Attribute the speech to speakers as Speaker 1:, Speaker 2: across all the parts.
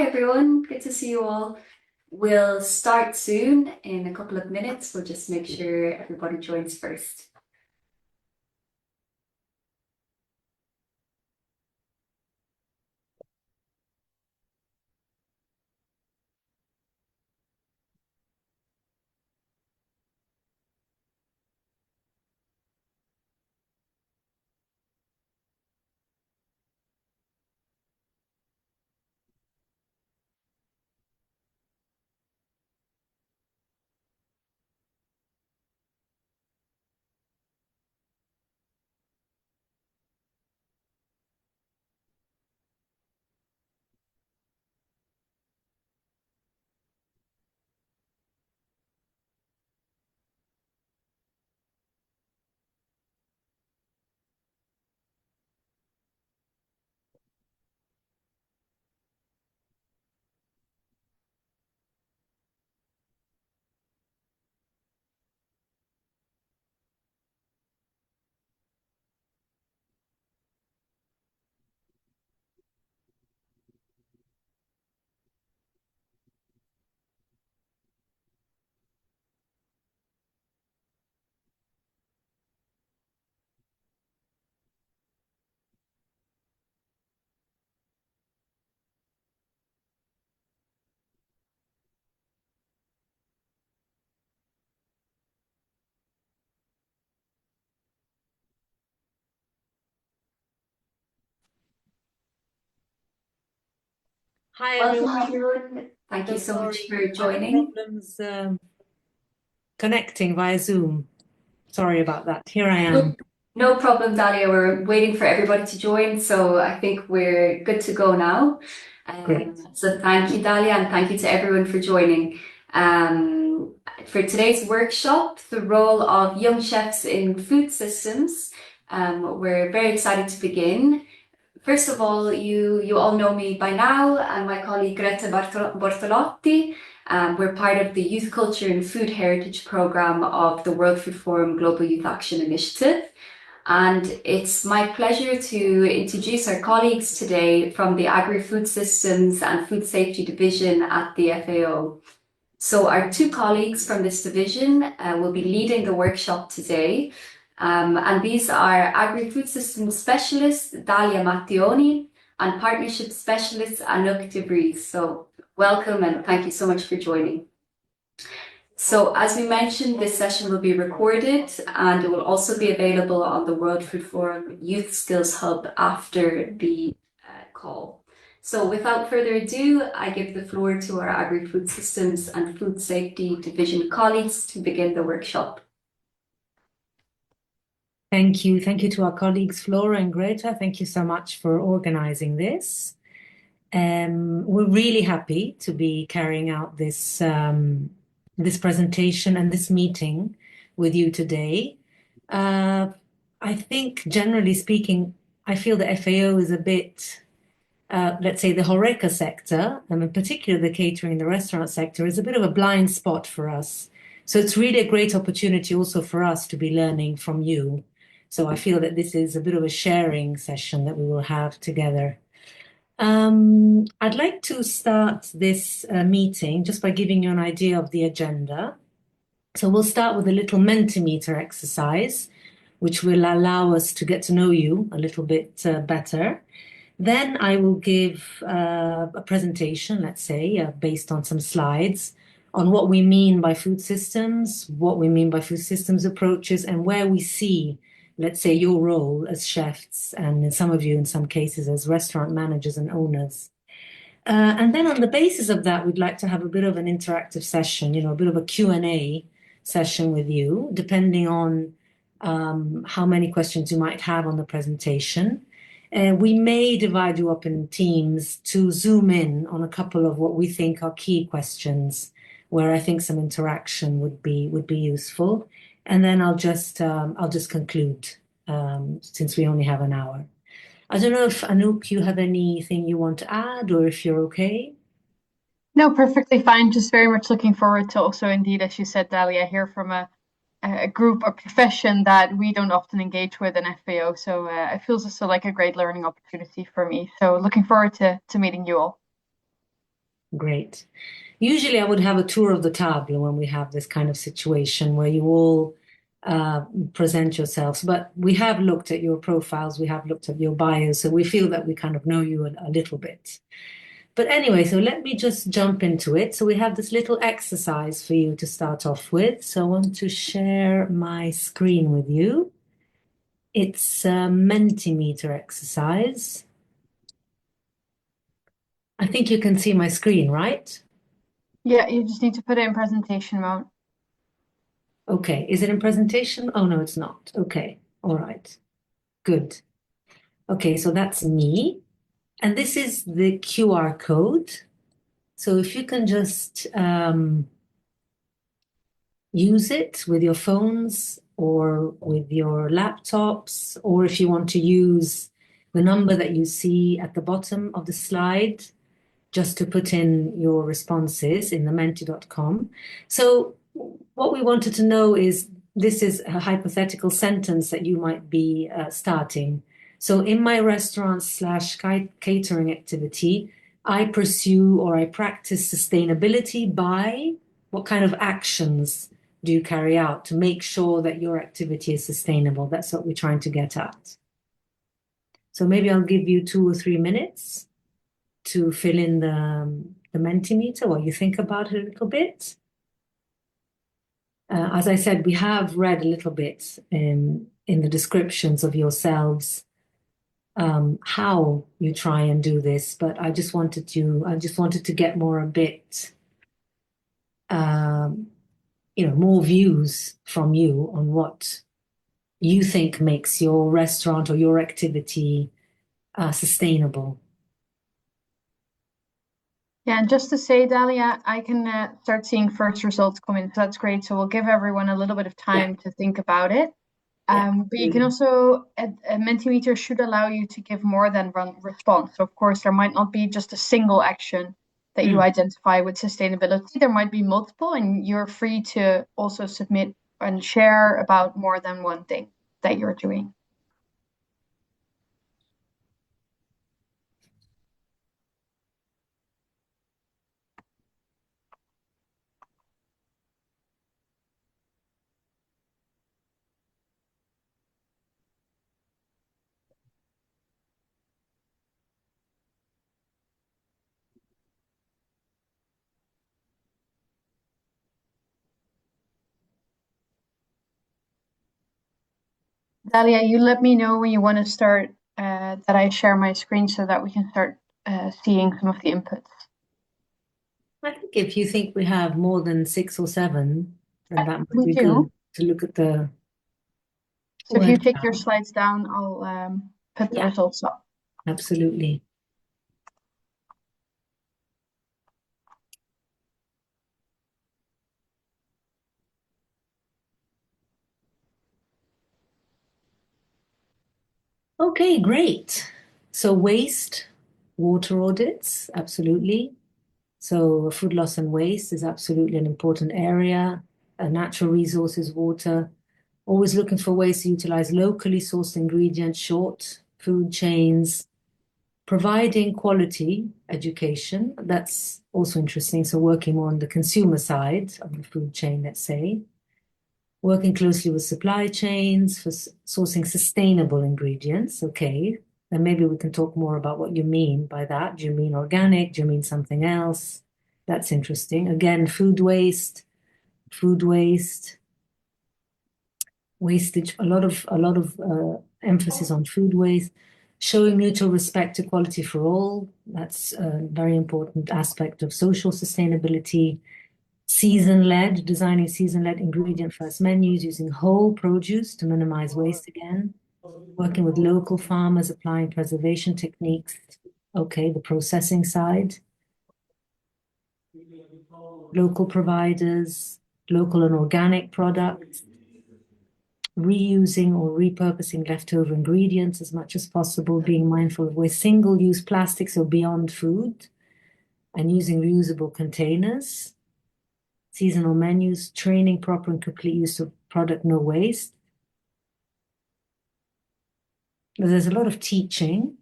Speaker 1: Hi everyone, good to see you all. We'll start soon in a couple of minutes. We'll just make sure everybody joins first.
Speaker 2: Hi
Speaker 1: Welcome
Speaker 2: everyone.
Speaker 1: everyone. Thank you
Speaker 2: So
Speaker 1: so much
Speaker 2: sorry,
Speaker 1: for
Speaker 2: having
Speaker 1: joining.
Speaker 2: problems connecting via Zoom. Sorry about that. Here I
Speaker 1: No,
Speaker 2: am.
Speaker 1: no problem, Dalia. We're waiting for everybody to join, so I think we're good to go now.
Speaker 2: Great.
Speaker 1: So thank you, Dalia, and thank you to everyone for joining. For today's workshop, the role of young chefs in food systems, we're very excited to begin. First of all, you all know me by now, and my colleague Greta Bortolotti. We're part of the Youth Culture and Food Heritage Programme of the World Food Forum Global Youth Action Initiative. And it's my pleasure to introduce our colleagues today from the Agri-Food Systems and Food Safety Division at the FAO. So our two colleagues from this division will be leading the workshop today. And these are Agri-Food Systems Specialist Dalia Mattioni and Partnership Specialist Anouk de Vries. So welcome and thank you so much for joining. So as we mentioned, this session will be recorded and it will also be available on the World Food Forum Youth Skills Hub after the call. So without further ado, I give the floor to our Agri-Food Systems and Food Safety Division colleagues to begin the workshop.
Speaker 2: Thank you. Thank you to our colleagues Flora and Greta. Thank you so much for organizing this. We're really happy to be carrying out this presentation and this meeting with you today. I think generally speaking, I feel the FAO is a bit let's say the HoReCa sector, and in particular the catering, the restaurant sector, is a bit of a blind spot for us. So it's really a great opportunity also for us to be learning from you. So I feel that this is a bit of a sharing session that we will have together. I'd like to start this meeting just by giving you an idea of the agenda. So we'll start with a little Mentimeter exercise, which will allow us to get to know you a little bit better. Then I will give a presentation, let's say, based on some slides on what we mean by food systems, what we mean by food systems approaches, and where we see, let's say, your role as chefs, and in some of you, in some cases, as restaurant managers and owners. And then on the basis of that, we'd like to have a bit of an interactive session, a bit of a Q&A session with you, depending on how many questions you might have on the presentation. We may divide you up in teams to zoom in on a couple of what we think are key questions, where I think some interaction would be useful. And then I'll just conclude since we only have an hour. I don't know if Anouk, you have anything you want to add, or if you're okay.
Speaker 3: No, perfectly fine. Just very much looking forward to also, indeed, as you said, Dalia, hear from a group or profession that we don't often engage with in FAO. So it feels also like a great learning opportunity for me. So looking forward to meeting you all.
Speaker 2: Great. Usually I would have a tour of the table when we have this kind of situation where you all present yourselves. But we have looked at your profiles, we have looked at your bios, so we feel that we kind of know you a little bit. But anyway, so let me just jump into it. So we have this little exercise for you to start off with. So I want to share my screen with you. It's a Mentimeter exercise. I think you can see my screen, right?
Speaker 3: Yeah, you just need to put it in presentation mode.
Speaker 2: Okay, is it in presentation? Oh, no, it's not. Okay, all right, good. Okay, so that's me. And this is the QR code. So if you can just use it with your phones or with your laptops, or if you want to use the number that you see at the bottom of the slide, just to put in your responses in the menti.com. So what we wanted to know is, this is a hypothetical sentence that you might be starting. So in my restaurant slash catering activity, I pursue or I practice sustainability by what kind of actions do you carry out to make sure that your activity is sustainable? That's what we're trying to get at. So maybe I'll give you 2 or 3 minutes to fill in the Mentimeter while you think about it a little bit. As I said, we have read a little bit in the descriptions of yourselves how you try and do this, but I just wanted to get more a bit, more views from you on what you think makes your restaurant or your activity sustainable.
Speaker 3: Yeah, and just to say, Dalia, I can start seeing first results come in, so that's great. So we'll give everyone a little bit of time to think about it.
Speaker 2: Yeah.
Speaker 3: But you can also, a Mentimeter should allow you to give more than one response. So of course, there might not be just a single action that you identify with sustainability. There might be multiple, and you're free to also submit and share about more than one thing that you're doing. Dalia, you let me know when you want to start, that I share my screen so that we can start seeing some of the inputs.
Speaker 2: I think if you think we have more than 6 or 7, then that might
Speaker 3: We
Speaker 2: be
Speaker 3: do.
Speaker 2: good to look at the
Speaker 3: So if you
Speaker 2: word
Speaker 3: take your
Speaker 2: count.
Speaker 3: slides down, I'll put the
Speaker 2: Yeah,
Speaker 3: results up.
Speaker 2: absolutely. Okay, great. So waste, water audits, absolutely. So food loss and waste is absolutely an important area. Natural resources, water. Always looking for ways to utilize locally sourced ingredients, short food chains, providing quality education. That's also interesting. So working more on the consumer side of the food chain, let's say. Working closely with supply chains for sourcing sustainable ingredients. Okay, then maybe we can talk more about what you mean by that. Do you mean organic? Do you mean something else? That's interesting. Again, food waste, wastage, a lot of emphasis on food waste, showing mutual respect, equality for all. That's a very important aspect of social sustainability. Season-led, designing season-led ingredient first menus, using whole produce to minimize waste again, working with local farmers, applying preservation techniques. Okay, the processing side, local providers, local and organic products, reusing or repurposing leftover ingredients as much as possible, being mindful of waste, single-use plastics or beyond food, and using reusable containers, seasonal menus, training proper and complete use of product no waste. There's a lot of teaching,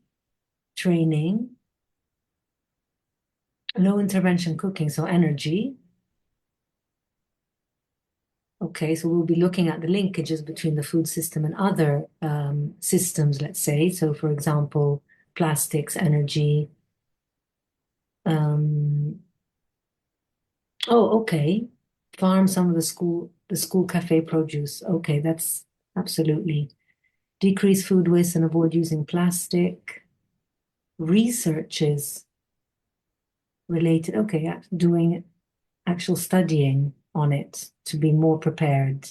Speaker 2: training, Low intervention cooking, so energy. Okay, so we'll be looking at the linkages between the food system and other systems, let's say. So, for example, plastics, energy. Um, oh, okay. Farm some of the school cafe produce. Okay, that's absolutely. Decrease food waste and avoid using plastic. Researches related. Okay, doing actual studying on it to be more prepared.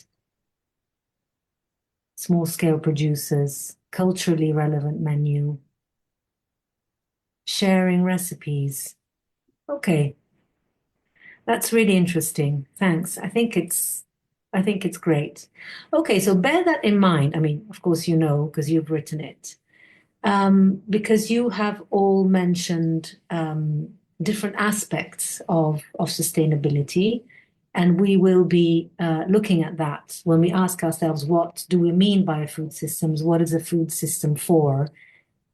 Speaker 2: Small scale producers, culturally relevant menu, sharing recipes. Okay, that's really interesting. Thanks. I think it's great. Okay, so bear that in mind. I mean, of course, you know, because you've written it. Because you have all mentioned different aspects of sustainability, and we will be looking at that when we ask ourselves, what do we mean by food systems? What is a food system for?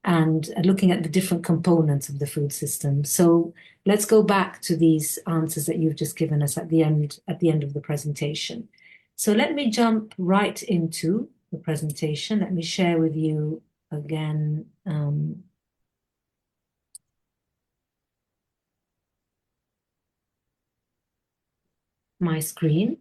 Speaker 2: And looking at the different components of the food system. So let's go back to these answers that you've just given us at the end of the presentation. So let me jump right into the presentation. Let me share with you again my screen.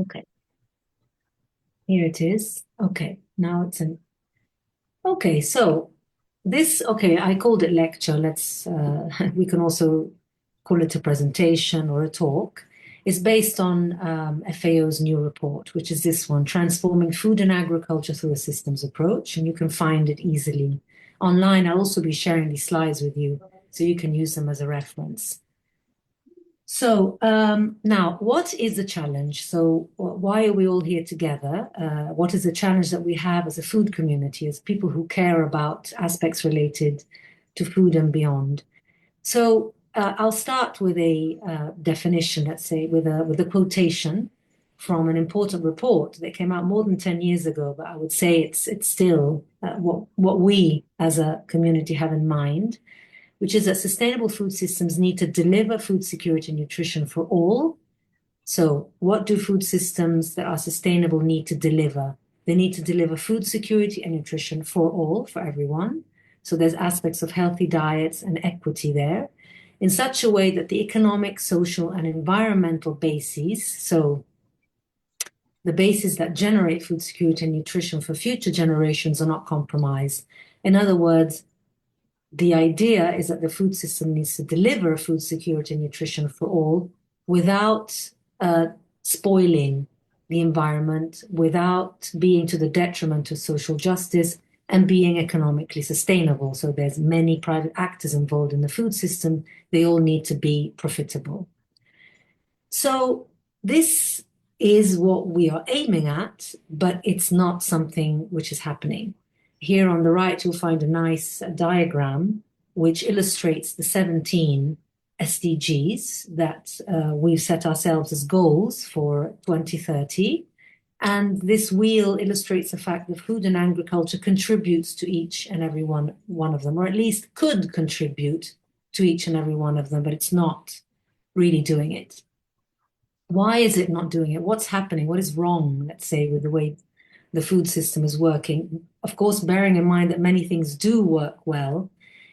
Speaker 2: Okay, here it is. Okay, now it's in. Okay, so this, okay, I called it lecture. Let's, we can also call it a presentation or a talk. It's based on FAO's new report, which is this one, Transforming Food and Agriculture Through a Systems Approach. And you can find it easily online. I'll also be sharing these slides with you so you can use them as a reference. So now, what is the challenge? So why are we all here together? What is the challenge that we have as a food community, as people who care about aspects related to food and beyond? So I'll start with a definition, let's say, with a quotation from an important report that came out more than 10 years ago, but I would say it's still what we as a community have in mind, which is that sustainable food systems need to deliver food security and nutrition for all. So, what do food systems that are sustainable need to deliver? They need to deliver food security and nutrition for all, for everyone. So, there's aspects of healthy diets and equity there in such a way that the economic, social, and environmental bases, so the bases that generate food security and nutrition for future generations, are not compromised. In other words, the idea is that the food system needs to deliver food security and nutrition for all without spoiling the environment, without being to the detriment of social justice, and being economically sustainable. So there's many private actors involved in the food system. They all need to be profitable. So this is what we are aiming at, but it's not something which is happening. Here on the right, you'll find a nice diagram which illustrates the 17 SDGs that we've set ourselves as goals for 2030. And this wheel illustrates the fact that food and agriculture contributes to each and every one of them, or at least could contribute to each and every one of them, but it's not really doing it. Why is it not doing it? What's happening? What is wrong, let's say, with the way the food system is working? Of course, bearing in mind that many things do work well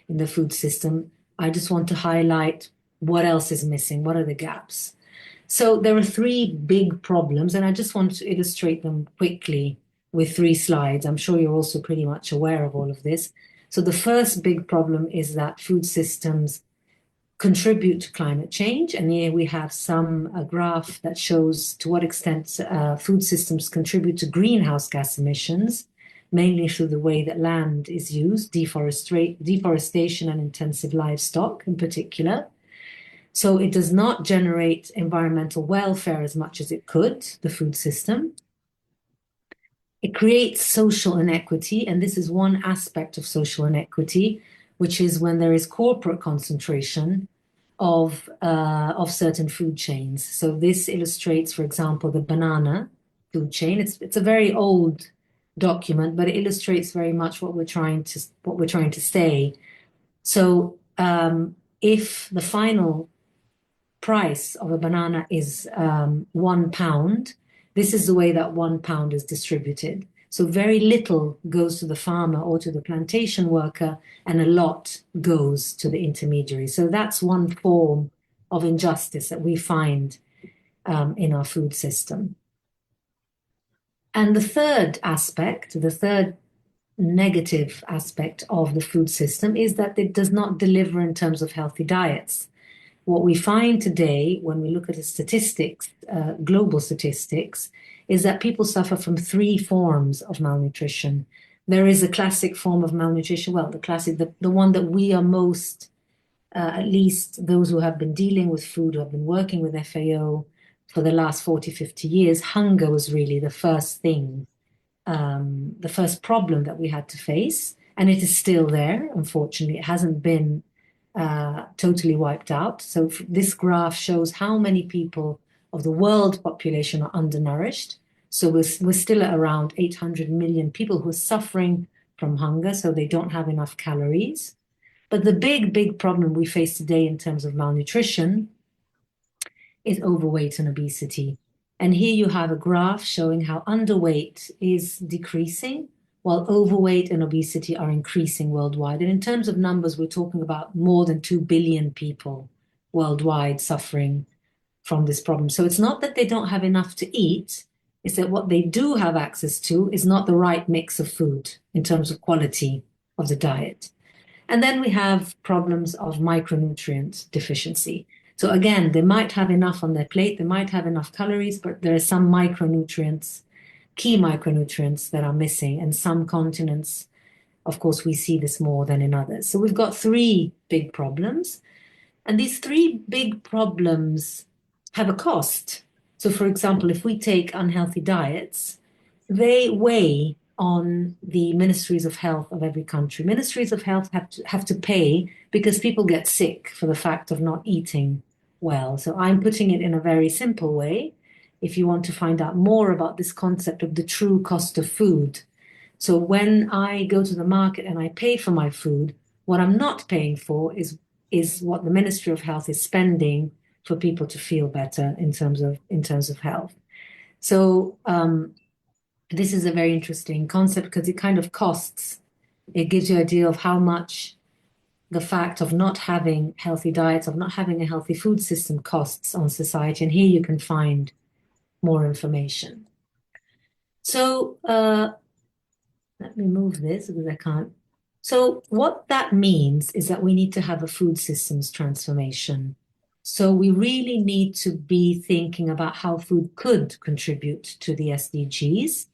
Speaker 2: in the food system, I just want to highlight what else is missing. What are the gaps? So there are three big problems, and I just want to illustrate them quickly with three slides. I'm sure you're also pretty much aware of all of this. So the first big problem is that food systems contribute to climate change. And here we have a graph that shows to what extent food systems contribute to greenhouse gas emissions, mainly through the way that land is used, deforestation and intensive livestock in particular. So it does not generate environmental welfare as much as it could, the food system. It creates social inequity, and this is one aspect of social inequity, which is when there is corporate concentration of certain food chains. So this illustrates, for example, the banana food chain. It's a very old document, but it illustrates very much what we're trying to say. So if the final price of a banana is £1, this is the way that £1 is distributed. So very little goes to the farmer or to the plantation worker, and a lot goes to the intermediary. So that's one form of injustice that we find in our food system. And the third aspect, the third negative aspect of the food system is that it does not deliver in terms of healthy diets. What we find today when we look at the statistics, global statistics, is that people suffer from three forms of malnutrition. There is a classic form of malnutrition, well, the one that we are most, at least those who have been dealing with food, who have been working with FAO for the last 40, 50 years, hunger was really the first thing, the first problem that we had to face. And it is still there, unfortunately. It hasn't been totally wiped out. So this graph shows how many people of the world population are undernourished. So we're still at around 800 million people who are suffering from hunger, so they don't have enough calories. But the big problem we face today in terms of malnutrition is overweight and obesity. And here you have a graph showing how underweight is decreasing while overweight and obesity are increasing worldwide. And in terms of numbers, we're talking about more than 2 billion people worldwide suffering from this problem. So it's not that they don't have enough to eat, it's that what they do have access to is not the right mix of food in terms of quality of the diet. And then we have problems of micronutrient deficiency. So again, they might have enough on their plate, they might have enough calories, but there are some micronutrients, key micronutrients that are missing. And some continents, of course, we see this more than in others. So we've got three big problems. And these three big problems have a cost. So for example, if we take unhealthy diets, they weigh on the ministries of health of every country. Ministries of health have to pay because people get sick for the fact of not eating well. So I'm putting it in a very simple way. If you want to find out more about this concept of the true cost of food. So when I go to the market and I pay for my food, what I'm not paying for is what the Ministry of Health is spending for people to feel better in terms of health. So this is a very interesting concept because it kind of costs. It gives you an idea of how much the fact of not having healthy diets, of not having a healthy food system costs on society. And here you can find more information. So let me move this because I can't. So what that means is that we need to have a food systems transformation. So we really need to be thinking about how food could contribute to the SDGs.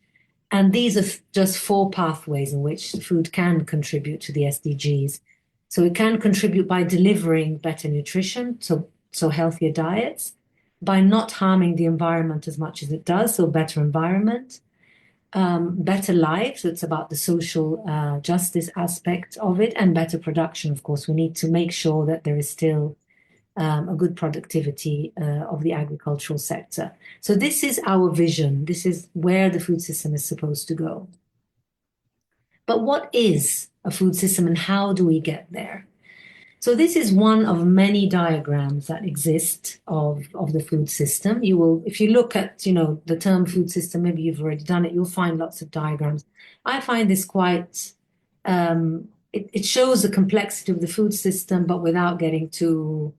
Speaker 2: And these are just four pathways in which food can contribute to the SDGs. So it can contribute by delivering better nutrition, so healthier diets, by not harming the environment as much as it does, so better environment, better life, so it's about the social justice aspect of it, and better production. Of course, we need to make sure that there is still a good productivity of the agricultural sector. So this is our vision. This is where the food system is supposed to go. But what is a food system and how do we get there? So this is one of many diagrams that exist of the food system. You will, if you look at, the term food system, maybe you've already done it, you'll find lots of diagrams. I find this quite, it shows the complexity of the food system, but without getting too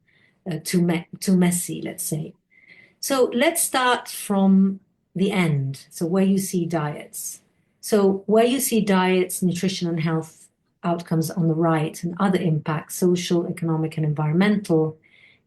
Speaker 2: messy, let's say. So let's start from the end. So where you see diets. So where you see diets, nutrition and health outcomes on the right and other impacts, social, economic, and environmental,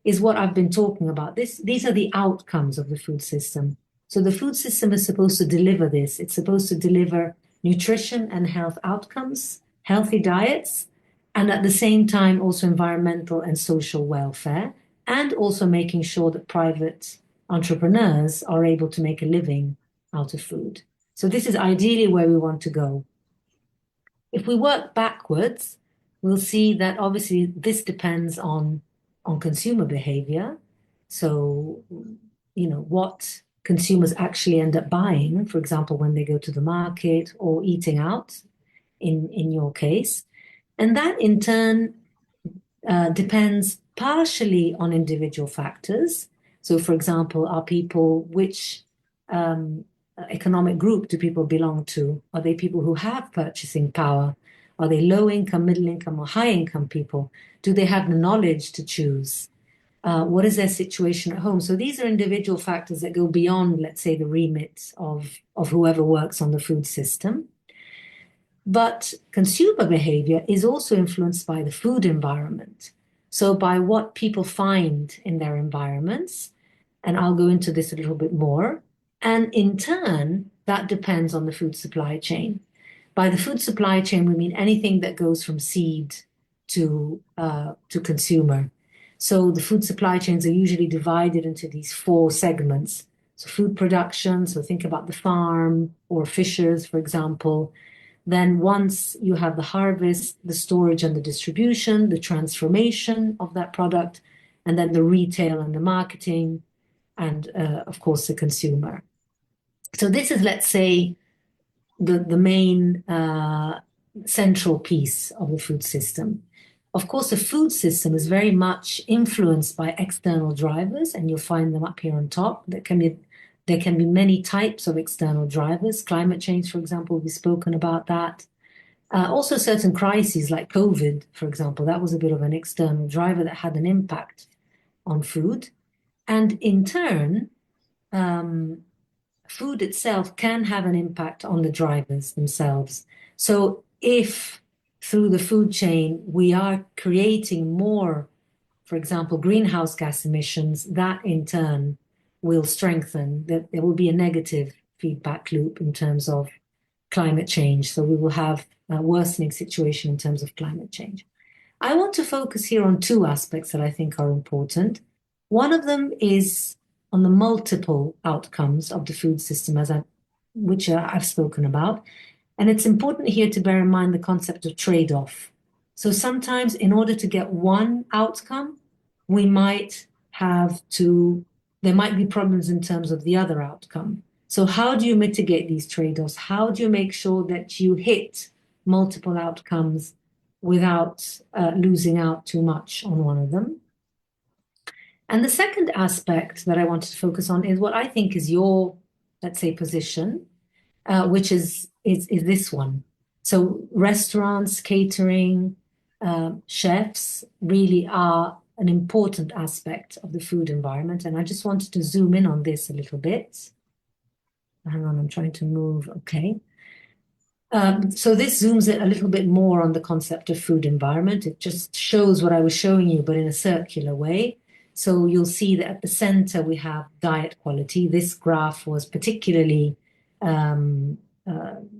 Speaker 2: is what I've been talking about. These are the outcomes of the food system. So the food system is supposed to deliver this. It's supposed to deliver nutrition and health outcomes, healthy diets, and at the same time also environmental and social welfare, and also making sure that private entrepreneurs are able to make a living out of food. So this is ideally where we want to go. If we work backwards, we'll see that obviously this depends on on consumer behavior. So, what consumers actually end up buying, for example, when they go to the market or eating out, in your case. And that in turn depends partially on individual factors. So, for example, which economic group do people belong to? Are they people who have purchasing power? Are they low income, middle income, or high income people? Do they have the knowledge to choose? What is their situation at home? So these are individual factors that go beyond, let's say, the remit of whoever works on the food system. But consumer behavior is also influenced by the food environment. So by what people find in their environments, and I'll go into this a little bit more. And in turn, that depends on the food supply chain. By the food supply chain, we mean anything that goes from seed to consumer. So the food supply chains are usually divided into these 4 segments. So food production, so think about the farm or fishers, for example. Then once you have the harvest, the storage and the distribution, the transformation of that product, and then the retail and the marketing, and of course the consumer. So this is, let's say, the main central piece of the food system. Of course, the food system is very much influenced by external drivers, and you'll find them up here on top. There can be many types of external drivers. Climate change, for example, we've spoken about that. Also certain crises like COVID, for example, that was a bit of an external driver that had an impact on food. And in turn, food itself can have an impact on the drivers themselves. So if through the food chain we are creating more, for example, greenhouse gas emissions, that in turn will strengthen, that there will be a negative feedback loop in terms of climate change. So we will have a worsening situation in terms of climate change. I want to focus here on 2 aspects that I think are important. One of them is on the multiple outcomes of the food system, which I've spoken about. And it's important here to bear in mind the concept of trade-off. So sometimes in order to get one outcome, there might be problems in terms of the other outcome. So how do you mitigate these trade-offs? How do you make sure that you hit multiple outcomes without losing out too much on one of them? And the second aspect that I wanted to focus on is what I think is your, let's say, position, which is this one. So restaurants, catering, chefs really are an important aspect of the food environment. And I just wanted to zoom in on this a little bit. Hang on, I'm trying to move. Okay. So this zooms in a little bit more on the concept of food environment. It just shows what I was showing you, but in a circular way. So you'll see that at the center we have diet quality. This graph was particularly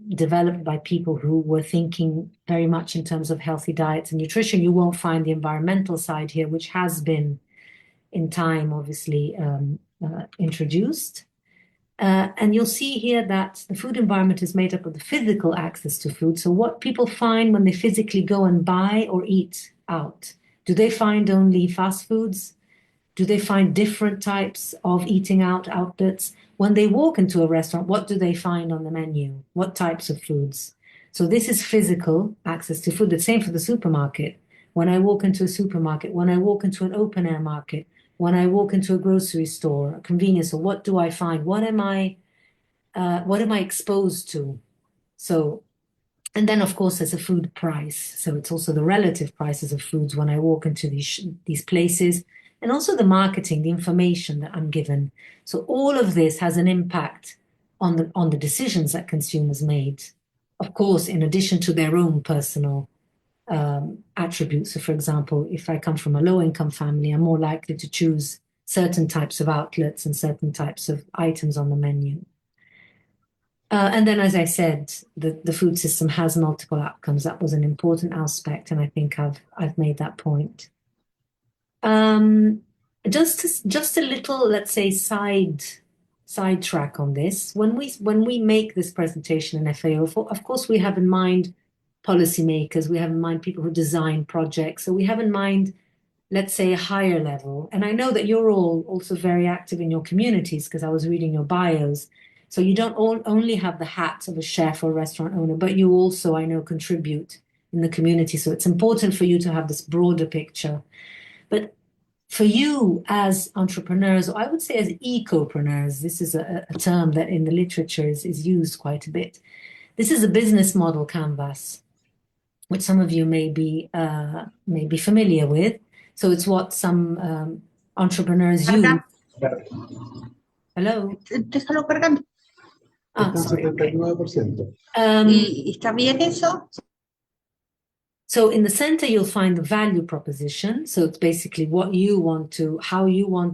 Speaker 2: developed by people who were thinking very much in terms of healthy diets and nutrition. You won't find the environmental side here, which has been in time, obviously, introduced. And you'll see here that the food environment is made up of the physical access to food. So what people find when they physically go and buy or eat out. Do they find only fast foods? Do they find different types of eating out outlets? When they walk into a restaurant, what do they find on the menu? What types of foods? So this is physical access to food. The same for the supermarket. When I walk into a supermarket, when I walk into an open air market, when I walk into a grocery store, a convenience store, what do I find? What am I exposed to? So, and then of course there's a food price. So it's also the relative prices of foods when I walk into these places. And also the marketing, the information that I'm given. So all of this has an impact on the decisions that consumers made. Of course, in addition to their own personal attributes. So for example, if I come from a low-income family, I'm more likely to choose certain types of outlets and certain types of items on the menu. And then, as I said, the food system has multiple outcomes. That was an important aspect, and I think I've made that point. Just a little, let's say, sidetrack on this. When we make this presentation in FAO, of course, we have in mind policymakers, we have in mind people who design projects. So we have in mind let's say, a higher level. And I know that you're all also very active in your communities because I was reading your bios. So you don't only have the hat of a chef or restaurant owner, but you also, I know, contribute in the community. So it's important for you to have this broader picture. But for you as entrepreneurs, or I would say as ecopreneurs, this is a term that in the literature is used quite a bit. This is a business model canvas, which some of you may be familiar with. So it's what some entrepreneurs use.
Speaker 4: Carga.
Speaker 2: Hello?
Speaker 4: Déjalo cargando.
Speaker 2: Ah, sorry.
Speaker 5: 79%.
Speaker 4: ¿Y está bien eso?
Speaker 2: So in the center, you'll find the value proposition. So it's basically how you want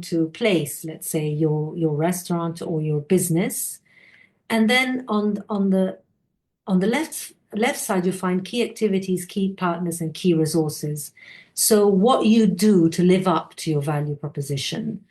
Speaker 2: to place, let's say, your restaurant or your business. And then on the left side, you find key activities, key partners, and key resources. So what you do to live up to your value proposition.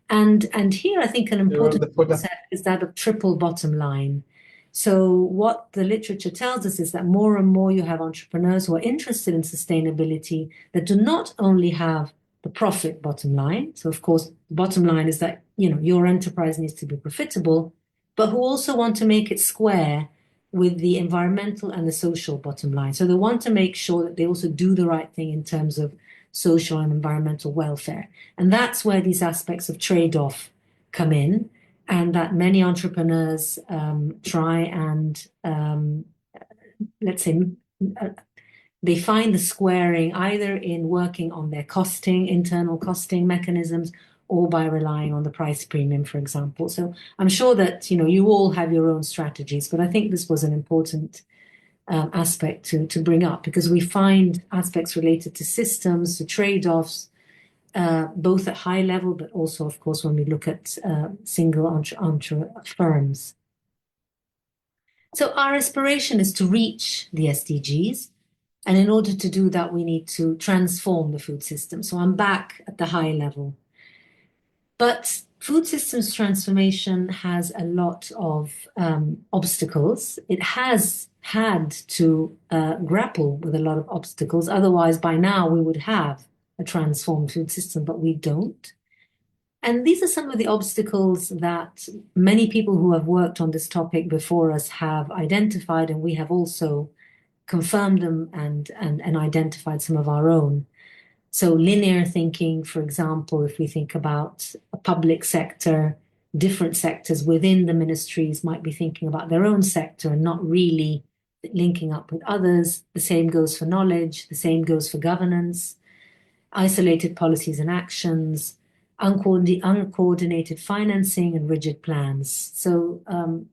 Speaker 2: And here I think an important concept is that of triple bottom line. So what the literature tells us is that more and more you have entrepreneurs who are interested in sustainability that do not only have the profit bottom line. So of course, the bottom line is that, your enterprise needs to be profitable, but who also want to make it square with the environmental and the social bottom line. So they want to make sure that they also do the right thing in terms of social and environmental welfare. And that's where these aspects of trade-off come in, and that many entrepreneurs try and, let's say, they find the squaring either in working on their internal costing mechanisms, or by relying on the price premium, for example. So I'm sure that, you all have your own strategies, but I think this was an important aspect to bring up, because we find aspects related to systems, to trade-offs, both at high level, but also, of course, when we look at single entre firms. So our aspiration is to reach the SDGs. And in order to do that, we need to transform the food system. So I'm back at the high level. But food systems transformation has a lot of obstacles. It has had to grapple with a lot of obstacles. Otherwise, by now, we would have a transformed food system, but we don't. And these are some of the obstacles that many people who have worked on this topic before us have identified, and we have also confirmed them and identified some of our own. So linear thinking, for example, if we think about a public sector, different sectors within the ministries might be thinking about their own sector and not really linking up with others. The same goes for knowledge, the same goes for governance, isolated policies and actions, uncoordinated financing, and rigid plans. So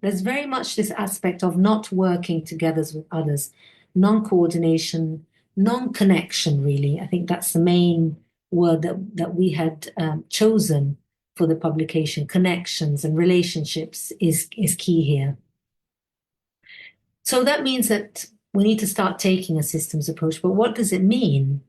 Speaker 2: there's very much this aspect of not working together with others, non-coordination, non-connection, really. I think that's the main word that we had chosen for the publication. Connections and relationships is key here. So that means that we need to start taking a systems approach. But what does it mean?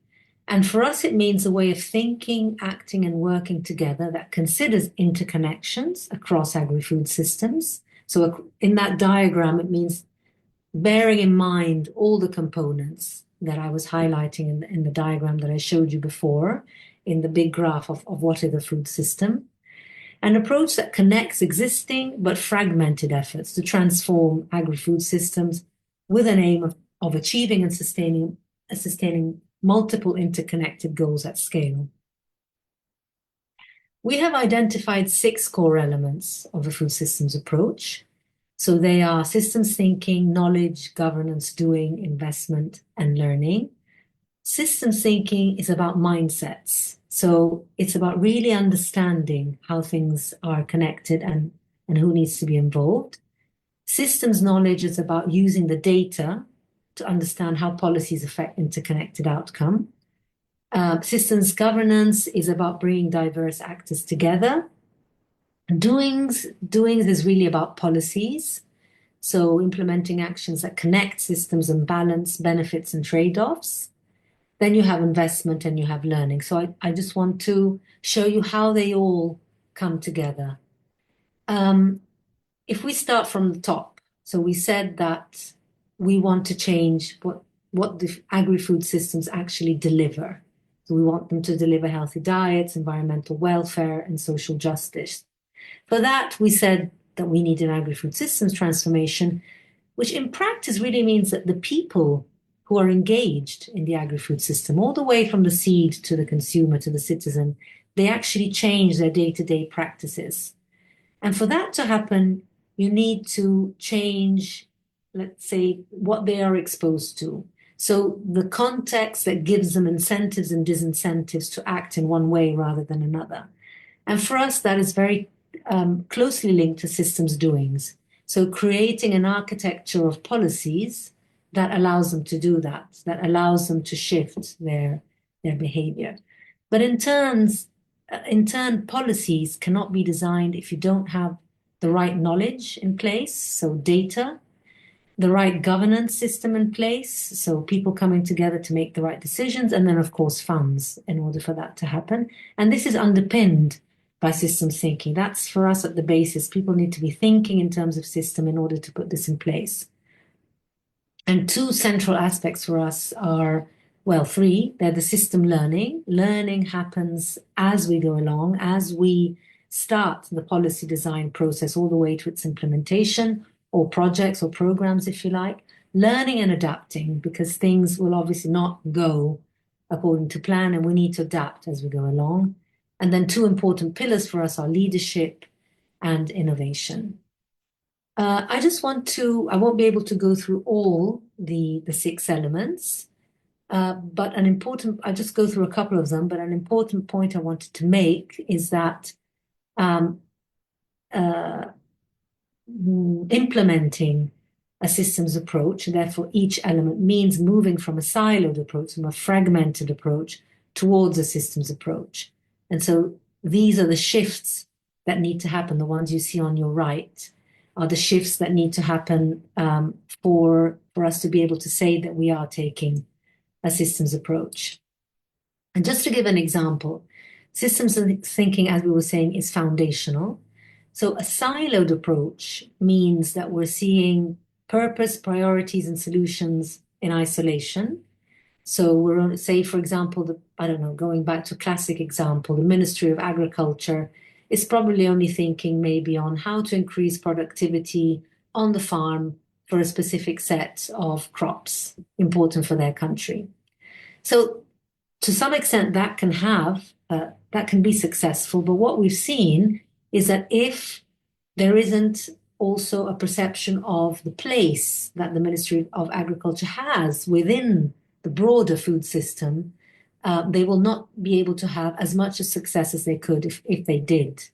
Speaker 2: And for us, it means a way of thinking, acting, and working together that considers interconnections across agri-food systems. So in that diagram, it means bearing in mind all the components that I was highlighting in the diagram that I showed you before, in the big graph of what is the food system. An approach that connects existing but fragmented efforts to transform agri-food systems with an aim of achieving and sustaining multiple interconnected goals at scale. We have identified 6 core elements of the food systems approach. So they are systems thinking, knowledge, governance, doing, investment, and learning. Systems thinking is about mindsets. So it's about really understanding how things are connected and who needs to be involved. Systems knowledge is about using the data to understand how policies affect interconnected outcome. Systems governance is about bringing diverse actors together. Doings is really about policies. So implementing actions that connect systems and balance benefits and trade-offs. Then you have investment and you have learning. So I just want to show you how they all come together. If we start from the top, so we said that we want to change what the agri-food systems actually deliver. So we want them to deliver healthy diets, environmental welfare, and social justice. For that, we said that we need an agri-food systems transformation, which in practice really means that the people who are engaged in the agri-food system, all the way from the seed to the consumer to the citizen, they actually change their day-to-day practices. And for that to happen, you need to change, let's say, what they are exposed to. So the context that gives them incentives and disincentives to act in one way rather than another. And for us, that is very closely linked to systems doings. So creating an architecture of policies that allows them to do that, that allows them to shift their behavior. But in turn, policies cannot be designed if you don't have the right knowledge in place, so data, the right governance system in place, so people coming together to make the right decisions, and then, of course, funds in order for that to happen. And this is underpinned by systems thinking. That's for us at the basis. People need to be thinking in terms of system in order to put this in place. And two central aspects for us are, well, three. They're the system learning. Learning happens as we go along, as we start the policy design process all the way to its implementation, or projects or programs, if you like. Learning and adapting, because things will obviously not go according to plan, and we need to adapt as we go along. And then two important pillars for us are leadership and innovation. I won't be able to go through all the 6 elements, but I'll just go through a couple of them, but an important point I wanted to make is that implementing a systems approach, and therefore each element means moving from a siloed approach, from a fragmented approach, towards a systems approach. And so these are the shifts that need to happen. The ones you see on your right are the shifts that need to happen for us to be able to say that we are taking a systems approach. And just to give an example, systems thinking, as we were saying, is foundational. So a siloed approach means that we're seeing purpose, priorities, and solutions in isolation. So we're on, say, for example, going back to a classic example, the Ministry of Agriculture is probably only thinking maybe on how to increase productivity on the farm for a specific set of crops important for their country. So to some extent that can be successful, but what we've seen is that if there isn't also a perception of the place that the Ministry of Agriculture has within the broader food system, they will not be able to have as much a success as they could if they did.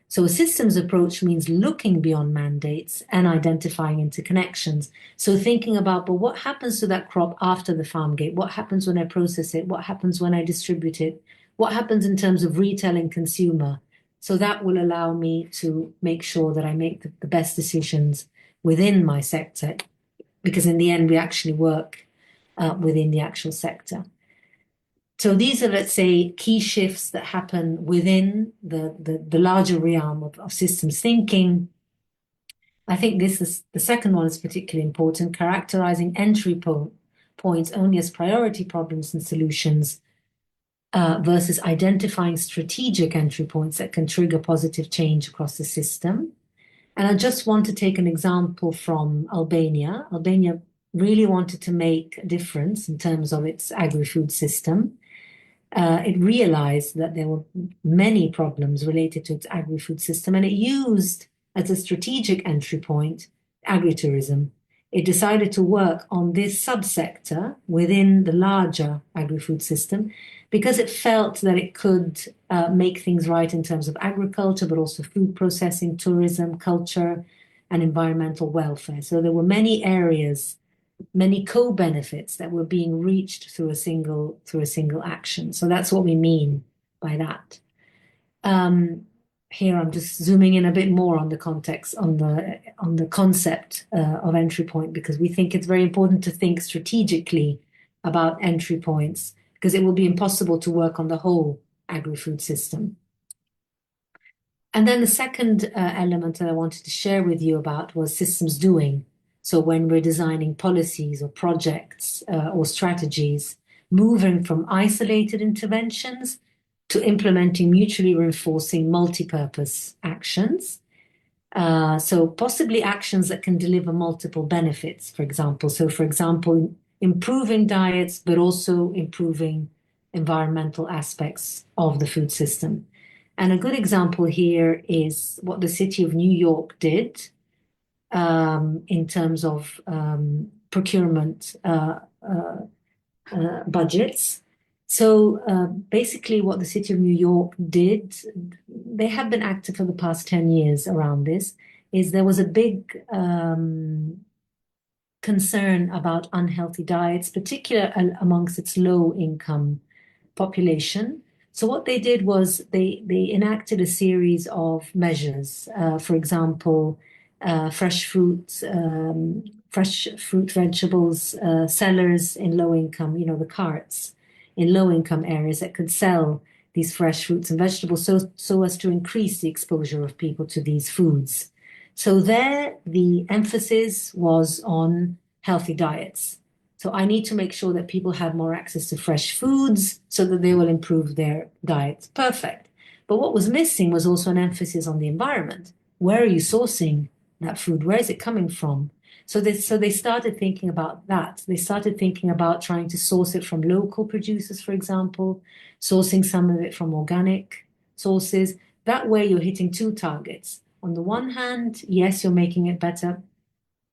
Speaker 2: So a systems approach means looking beyond mandates and identifying interconnections. So thinking about, but what happens to that crop after the farm gate? What happens when I process it? What happens when I distribute it? What happens in terms of retail and consumer? So that will allow me to make sure that I make the best decisions within my sector, because in the end, we actually work within the actual sector. So these are, let's say, key shifts that happen within the larger realm of systems thinking. I think the second one is particularly important, characterizing entry points only as priority problems and solutions versus identifying strategic entry points that can trigger positive change across the system. And I just want to take an example from Albania. Albania really wanted to make a difference in terms of its agri-food system. It realized that there were many problems related to its agri-food system, and it used as a strategic entry point agritourism. It decided to work on this subsector within the larger agri-food system because it felt that it could make things right in terms of agriculture, but also food processing, tourism, culture, and environmental welfare. So there were many areas, many co-benefits that were being reached through a single action. So that's what we mean by that. Here I'm just zooming in a bit more on the context, on the concept of entry point, because we think it's very important to think strategically about entry points, because it will be impossible to work on the whole agri-food system. And then the second element that I wanted to share with you about was systems doing. So when we're designing policies or projects or strategies, moving from isolated interventions to implementing mutually reinforcing multi-purpose actions. So possibly actions that can deliver multiple benefits, for example. So for example, improving diets, but also improving environmental aspects of the food system. And a good example here is what the city of New York did in terms of procurement budgets. So basically what the city of New York did, they have been active for the past 10 years around this, is there was a big concern about unhealthy diets, particularly amongst its low-income population. So what they did was they enacted a series of measures. For example, fresh fruit, vegetables, sellers in low income, the carts in low income areas that could sell these fresh fruits and vegetables so as to increase the exposure of people to these foods. So there, the emphasis was on healthy diets. So I need to make sure that people have more access to fresh foods so that they will improve their diets. Perfect. But what was missing was also an emphasis on the environment. Where are you sourcing that food? Where is it coming from? So they started thinking about that. They started thinking about trying to source it from local producers, for example, sourcing some of it from organic sources. That way you're hitting two targets. On the one hand, yes, you're making it better,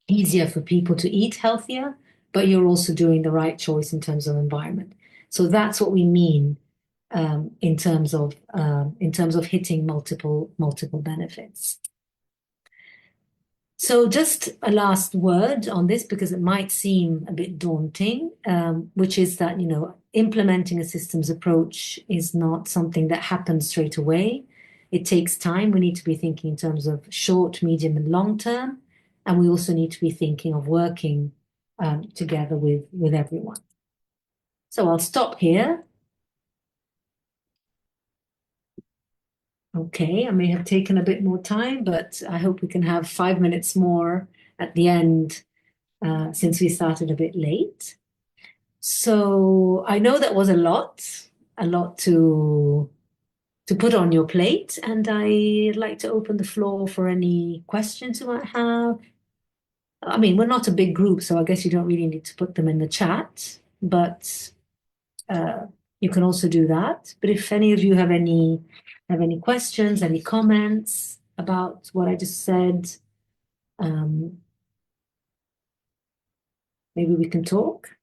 Speaker 2: easier for people to eat healthier, but you're also doing the right choice in terms of environment. So that's what we mean in terms of hitting multiple benefits. So just a last word on this, because it might seem a bit daunting, which is that, implementing a systems approach is not something that happens straight away. It takes time. We need to be thinking in terms of short, medium, and long term. And we also need to be thinking of working together with everyone. So I'll stop here. Okay, I may have taken a bit more time, but I hope we can have 5 minutes more at the end since we started a bit late. So I know that was a lot to put on your plate, and I'd like to open the floor for any questions you might have. I mean, we're not a big group, so I guess you don't really need to put them in the chat, but you can also do that. But if any of you have any questions, any comments about what I just said, maybe we can talk.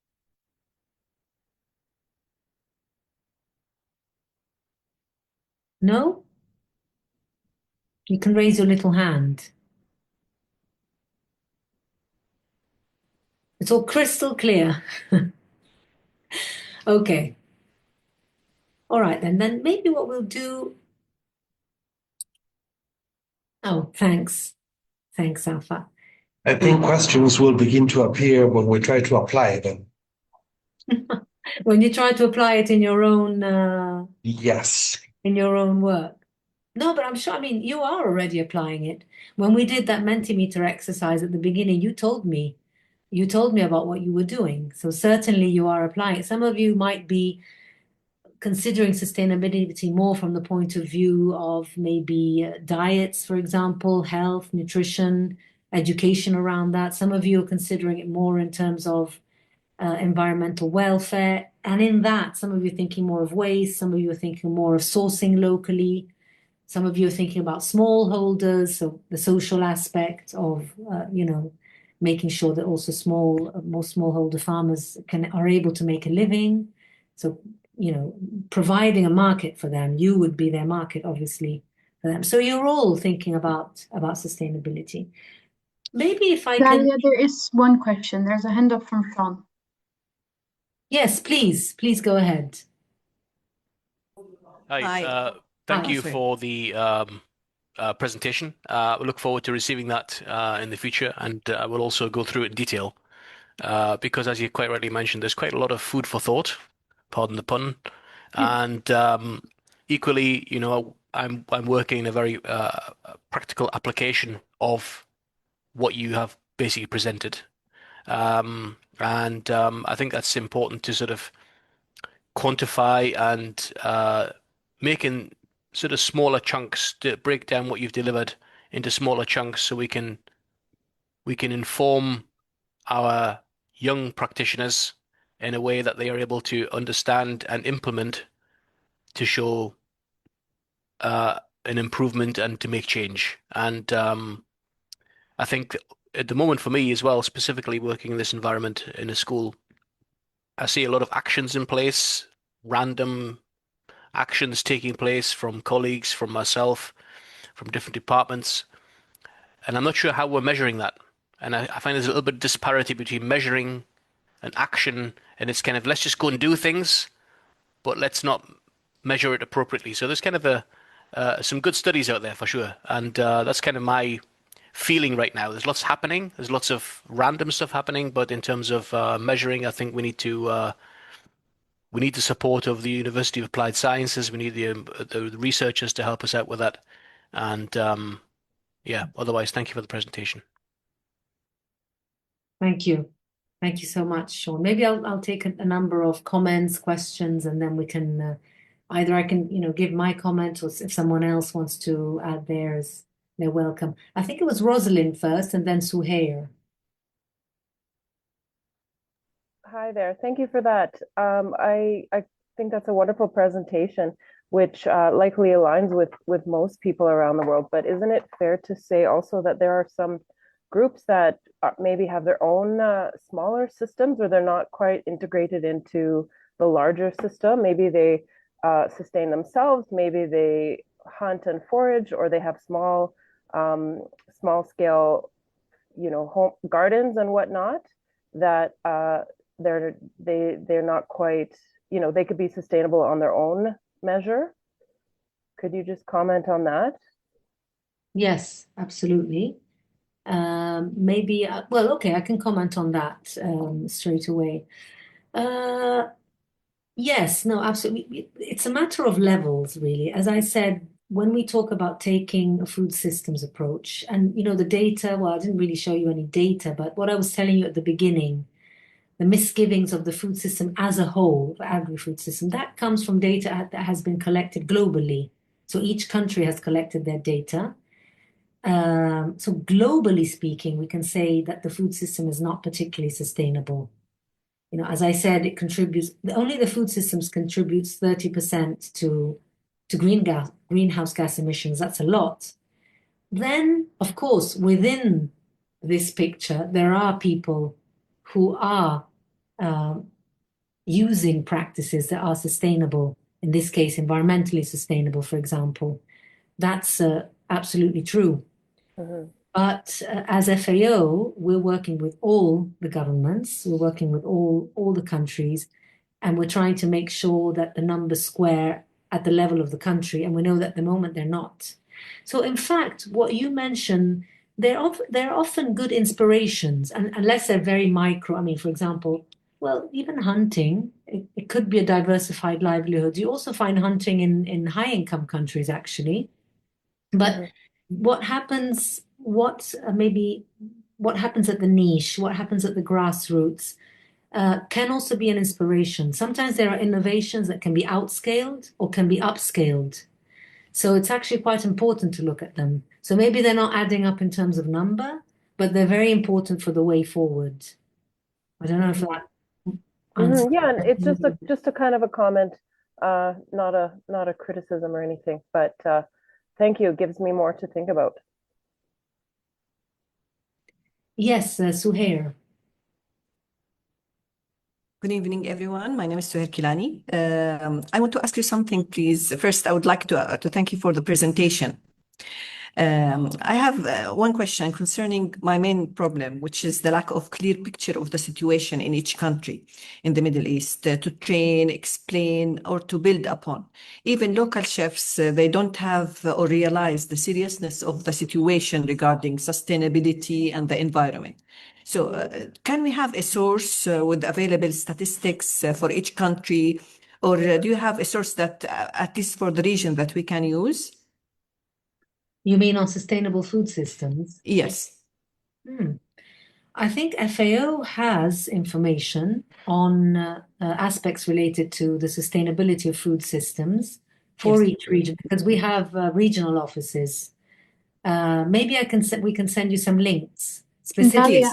Speaker 2: No? You can raise your little hand. It's all crystal clear. Okay. All right, then maybe what we'll do. Oh, thanks. Thanks, Alpha.
Speaker 5: I think questions will begin to appear when we try to apply them.
Speaker 2: When you try to apply it in your own
Speaker 5: Yes.
Speaker 2: in your own work. No, but I'm sure, I mean, you are already applying it. When we did that Mentimeter exercise at the beginning, you told me about what you were doing. So certainly you are applying it. Some of you might be considering sustainability more from the point of view of maybe diets, for example, health, nutrition, education around that. Some of you are considering it more in terms of environmental welfare. And in that, some of you are thinking more of waste, some of you are thinking more of sourcing locally. Some of you are thinking about smallholders, so the social aspect of, making sure that also more smallholder farmers are able to make a living. So, providing a market for them, you would be their market, obviously, for them. So you're all thinking about sustainability. Maybe if I can.
Speaker 3: Dalia, there is one question. There's a hand up from Sean.
Speaker 2: Yes, please go ahead.
Speaker 6: Hi. Thank you for the presentation. We look forward to receiving that in the future, and we'll also go through it in detail because, as you quite rightly mentioned, there's quite a lot of food for thought, pardon the pun, and equally, I'm working in a very practical application of what you have basically presented, and I think that's important to sort of quantify and making sort of smaller chunks to break down what you've delivered into smaller chunks so we can inform our young practitioners in a way that they are able to understand and implement to show an improvement and to make change. And I think at the moment for me as well, specifically working in this environment in a school, I see a lot of actions in place, random actions taking place from colleagues, from myself, from different departments. And I'm not sure how we're measuring that. And I find there's a little bit of disparity between measuring an action and it's kind of, let's just go and do things, but let's not measure it appropriately. So there's kind of some good studies out there for sure. And that's kind of my feeling right now. There's lots happening. There's lots of random stuff happening, but in terms of measuring, I think we need the support of the University of Applied Sciences. We need the researchers to help us out with that. And yeah, otherwise, thank you for the presentation.
Speaker 2: Thank you. Thank you so much, Sean. Maybe I'll take a number of comments, questions, and then we can either I can give my comment, or if someone else wants to add theirs, they're welcome. I think it was Rosalind first, and then Suhair.
Speaker 7: Hi there. Thank you for that. I think that's a wonderful presentation, which likely aligns with most people around the world. But isn't it fair to say also that there are some groups that maybe have their own smaller systems, or they're not quite integrated into the larger system? Maybe they sustain themselves, maybe they hunt and forage, or they have small scale, home gardens and whatnot, that they're not quite, they could be sustainable on their own measure. Could you just comment on that?
Speaker 2: Yes, absolutely. Maybe, well, okay, I can comment on that straight away. Yes, no, absolutely. It's a matter of levels, really. As I said, when we talk about taking a food systems approach, and the data, well, I didn't really show you any data, but what I was telling you at the beginning, the misgivings of the food system as a whole, the agri-food system, that comes from data that has been collected globally. So each country has collected their data. So globally speaking, we can say that the food system is not particularly sustainable. As I said, it contributes, only the food systems contributes 30% to greenhouse gas emissions. That's a lot. Then, of course, within this picture, there are people who are using practices that are sustainable, in this case, environmentally sustainable, for example. That's absolutely true.
Speaker 7: Mm-hmm.
Speaker 2: But as FAO, we're working with all the governments, we're working with all the countries, and we're trying to make sure that the numbers square at the level of the country, and we know that at the moment they're not. So in fact, what you mentioned, they're often good inspirations, and unless they're very micro. I mean, for example, well, even hunting, it could be a diversified livelihood. You also find hunting in high-income countries, actually. But
Speaker 7: Mm-hmm.
Speaker 2: what happens at the niche, what happens at the grassroots, can also be an inspiration. Sometimes there are innovations that can be outscaled or can be upscaled. So it's actually quite important to look at them. So maybe they're not adding up in terms of number, but they're very important for the way forward. I don't know if that answers.
Speaker 7: Mm-hmm. Yeah, and it's just a kind of a comment, not a criticism or anything, but thank you. It gives me more to think about.
Speaker 2: Yes, Suhair.
Speaker 8: Good evening, everyone. My name is Suhair Kilani. I want to ask you something, please. First, I would like to thank you for the presentation. I have one question concerning my main problem, which is the lack of clear picture of the situation in each country in the Middle East to train, explain, or to build upon. Even local chefs, they don't have or realize the seriousness of the situation regarding sustainability and the environment. So can we have a source with available statistics for each country, or do you have a source that, at least for the region, that we can use?
Speaker 2: You mean on sustainable food systems?
Speaker 8: Yes.
Speaker 2: I think FAO has information on aspects related to the sustainability of food systems for each region, because we have regional offices. Maybe we can send you some links specifically.
Speaker 3: Dalia,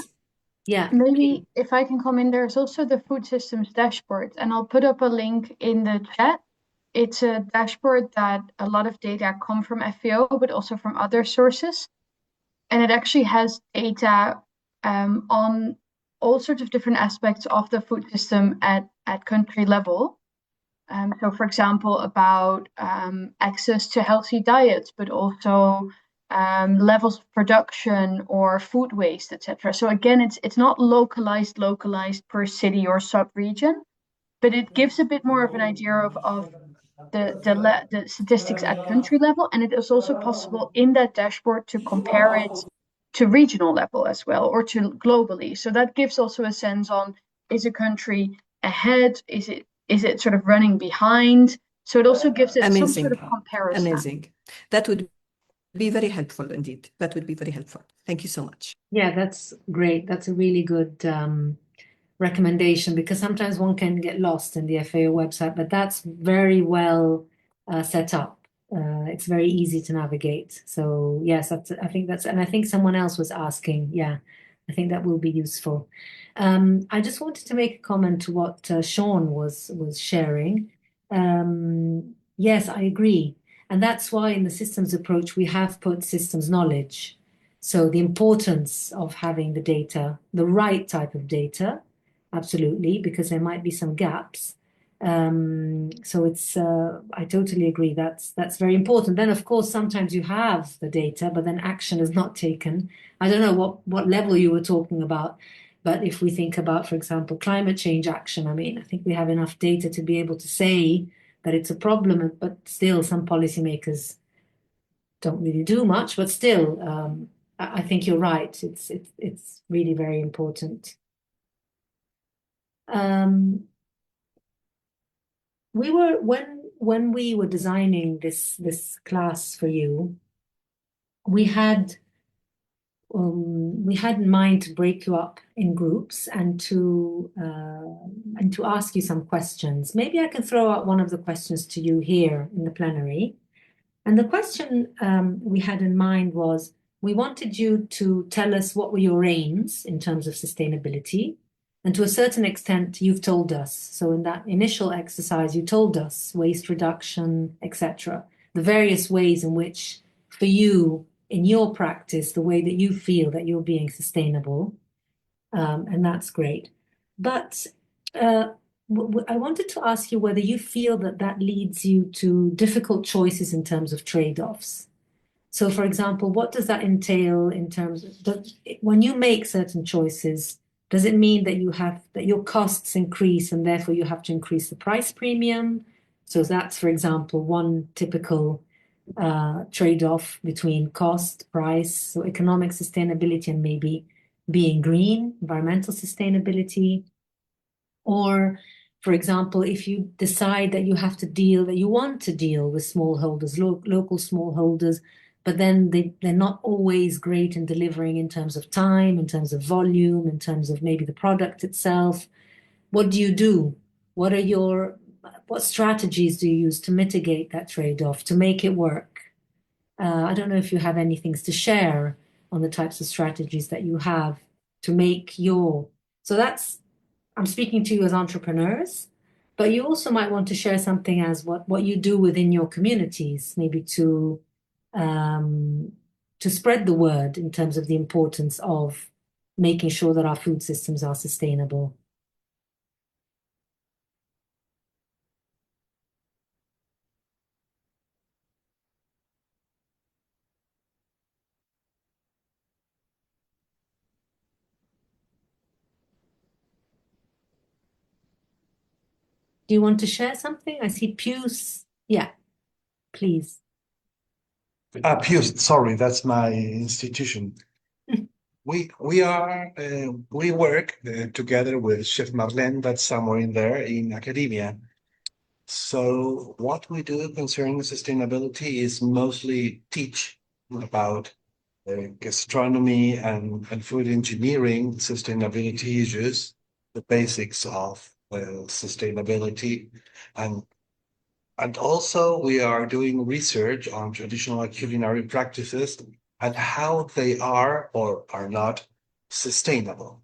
Speaker 2: Yeah.
Speaker 3: maybe if I can come in, there's also the food systems dashboard, and I'll put up a link in the chat. It's a dashboard that a lot of data come from FAO, but also from other sources. And it actually has data on all sorts of different aspects of the food system at country level. So, for example, about access to healthy diets, but also levels of production or food waste, etc. So again, it's not localized per city or sub-region, but it gives a bit more of an idea of the statistics at country level, and it is also possible in that dashboard to compare it to regional level as well, or to globally. So that gives also a sense on, is a country ahead? Is it sort of running behind? So it also gives it some sort of comparison.
Speaker 8: Amazing. That would be very helpful indeed. That would be very helpful. Thank you so much.
Speaker 2: Yeah, that's great. That's a really good recommendation, because sometimes one can get lost in the FAO website, but that's very well set up. It's very easy to navigate. So yes, I think someone else was asking. Yeah, I think that will be useful. I just wanted to make a comment to what Sean was sharing. Yes, I agree. And that's why in the systems approach, we have put systems knowledge. So the importance of having the data, the right type of data, absolutely, because there might be some gaps. So I totally agree. That's very important. Then, of course, sometimes you have the data, but then action is not taken. I don't know what level you were talking about, but if we think about, for example, climate change action, I mean, I think we have enough data to be able to say that it's a problem, but still some policymakers don't really do much, but still, I think you're right. It's really very important. When we were designing this class for you, we had in mind to break you up in groups and to ask you some questions. Maybe I can throw out one of the questions to you here in the plenary. And the question we had in mind was, we wanted you to tell us what were your aims in terms of sustainability. And to a certain extent, you've told us. So in that initial exercise, you told us waste reduction, etc. The various ways in which, for you, in your practice, the way that you feel that you're being sustainable. And that's great. But I wanted to ask you whether you feel that leads you to difficult choices in terms of trade-offs. So, for example, what does that entail in terms of when you make certain choices? Does it mean that your costs increase and therefore you have to increase the price premium? So that's, for example, one typical trade-off between cost, price, so economic sustainability and maybe being green, environmental sustainability. Or, for example, if you decide that you want to deal with smallholders, local smallholders, but then they're not always great in delivering in terms of time, in terms of volume, in terms of maybe the product itself. What do you do? What strategies do you use to mitigate that trade-off, to make it work? I don't know if you have any things to share on the types of strategies that you have to make I'm speaking to you as entrepreneurs, but you also might want to share something as what you do within your communities, maybe to spread the word in terms of the importance of making sure that our food systems are sustainable. Do you want to share something? I see Pius. Yeah, please.
Speaker 5: Pius, sorry, that's my institution. We work together with Chef Marlene, that's somewhere in there in academia. So what we do concerning sustainability is mostly teach about gastronomy and food engineering sustainability issues, the basics of sustainability. And and also we are doing research on traditional culinary practices and how they are or are not sustainable.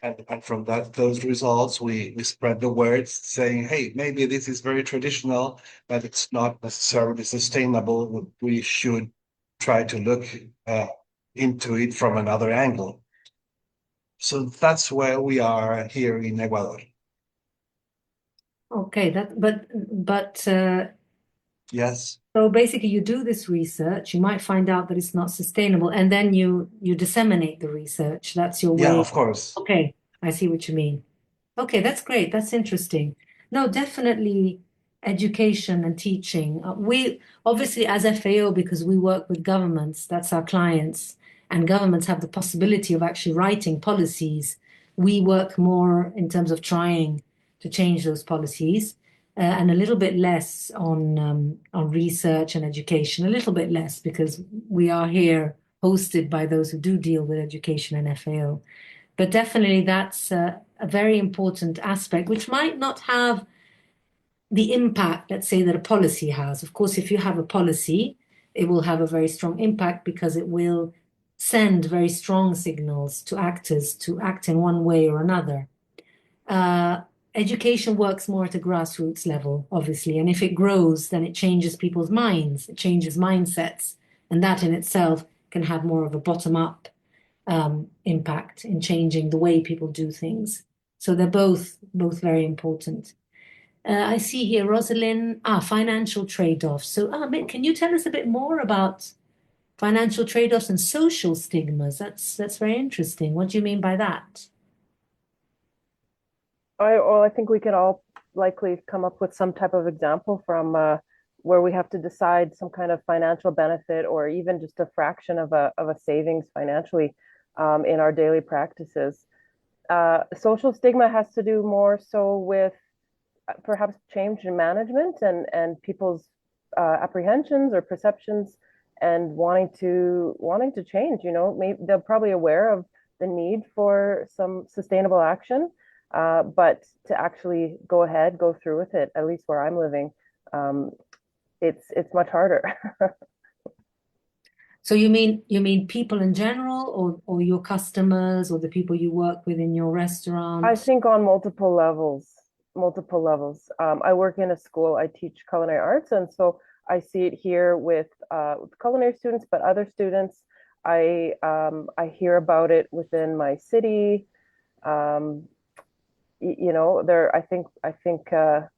Speaker 5: And from those results, we spread the word saying, hey, maybe this is very traditional, but it's not necessarily sustainable. We should try to look into it from another angle. So that's where we are here in Ecuador.
Speaker 2: Okay, but
Speaker 5: Yes.
Speaker 2: so basically you do this research, you might find out that it's not sustainable, and then you disseminate the research. That's your
Speaker 5: Yeah,
Speaker 2: way.
Speaker 5: of course.
Speaker 2: Okay, I see what you mean. Okay, that's great. That's interesting. No, definitely education and teaching. We obviously, as FAO, because we work with governments, that's our clients, and governments have the possibility of actually writing policies. We work more in terms of trying to change those policies, and a little bit less on research and education, a little bit less because we are here hosted by those who do deal with education and FAO. But definitely that's a very important aspect, which might not have the impact, let's say, that a policy has. Of course, if you have a policy, it will have a very strong impact because it will send very strong signals to actors to act in one way or another. Education works more at a grassroots level, obviously, and if it grows, then it changes people's minds, it changes mindsets, and that in itself can have more of a bottom-up impact in changing the way people do things. So they're both very important. I see here, Rosalind, financial trade-offs. So, can you tell us a bit more about financial trade-offs and social stigmas? That's very interesting. What do you mean by that?
Speaker 7: I think we can all likely come up with some type of example from where we have to decide some kind of financial benefit or even just a fraction of a savings financially in our daily practices. Social stigma has to do more so with perhaps change in management and people's apprehensions or perceptions and wanting to change. Maybe they're probably aware of the need for some sustainable action, but to actually go ahead, go through with it, at least where I'm living, it's much harder.
Speaker 2: So you mean people in general or your customers or the people you work with in your restaurant?
Speaker 7: I think on multiple levels. I work in a school, I teach culinary arts, and so I see it here with culinary students, but other students, I hear about it within my city. I think there